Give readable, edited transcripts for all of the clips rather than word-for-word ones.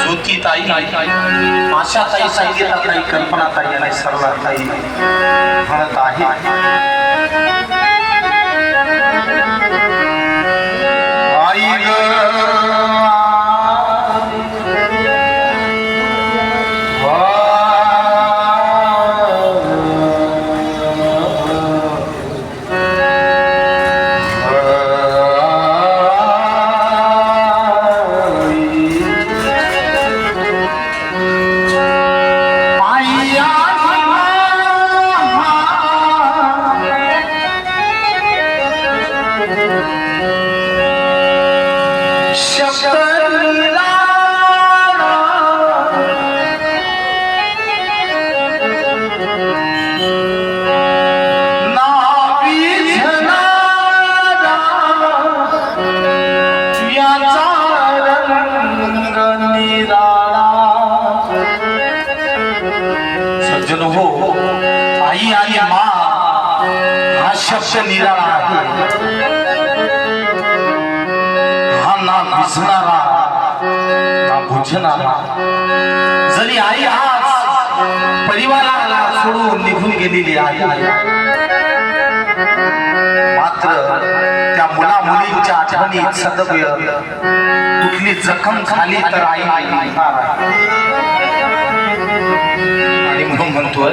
ज्योती ताई, आशा ताई, संगीता ताई, कल्पना ताई आणि सरला ताई म्हणत आहे आई ग सज्जन हो, आई आणि मा हा शब्द निराळा आहे. हा ना भिजणारा ना बुझणारा. जरी आई आज परिवाराला सोडून निघून गेलेली आहे, मात्र त्या मुला मुलींच्या आठवणीत सदैव कुठली जखम झाली तर आई ऐकणार आणि म्हणून म्हणतोय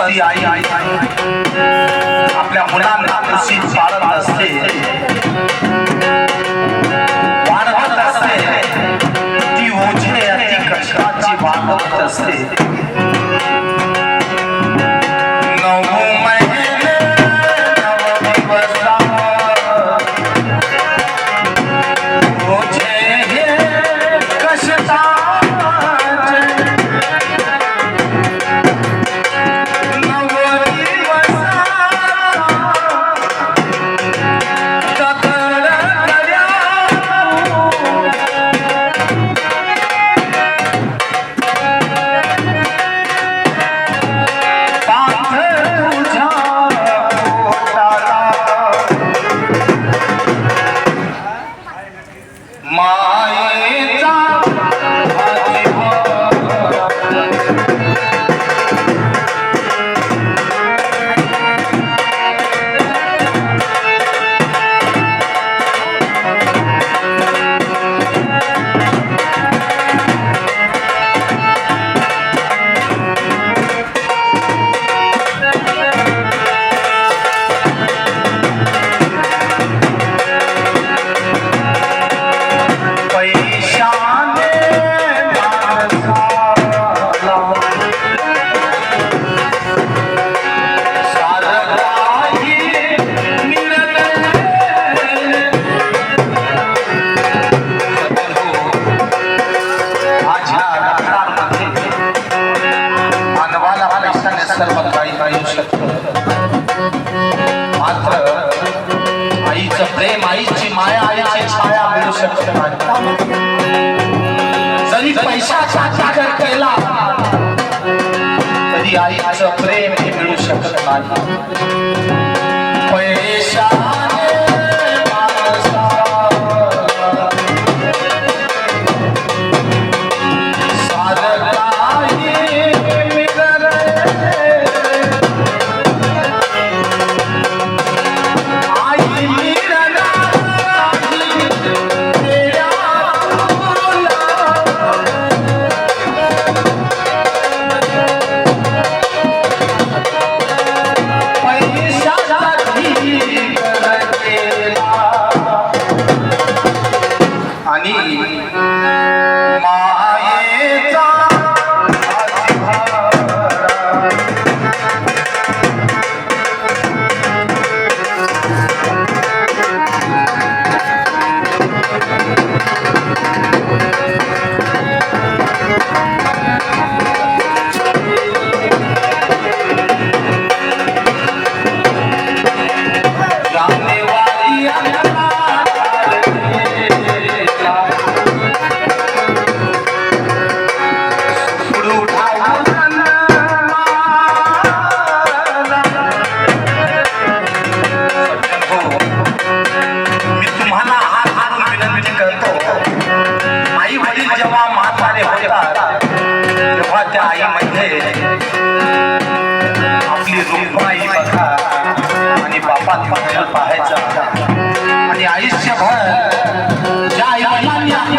आई आई आपल्या मुलांना कशी पाळत असते, वाढवत असते, ती ओझे ती कष्टाची वाढवत असते. मात्र आईचं प्रेम, आईची माया, आईची छाया मिळू शकत नाही. जरी पैशाचा त्याग केला तरी आईचं प्रेम हे मिळू शकत नाही. पैशाने आपली रूपाई बघा आणि बापात पाहायचा आणि आयुष्यभर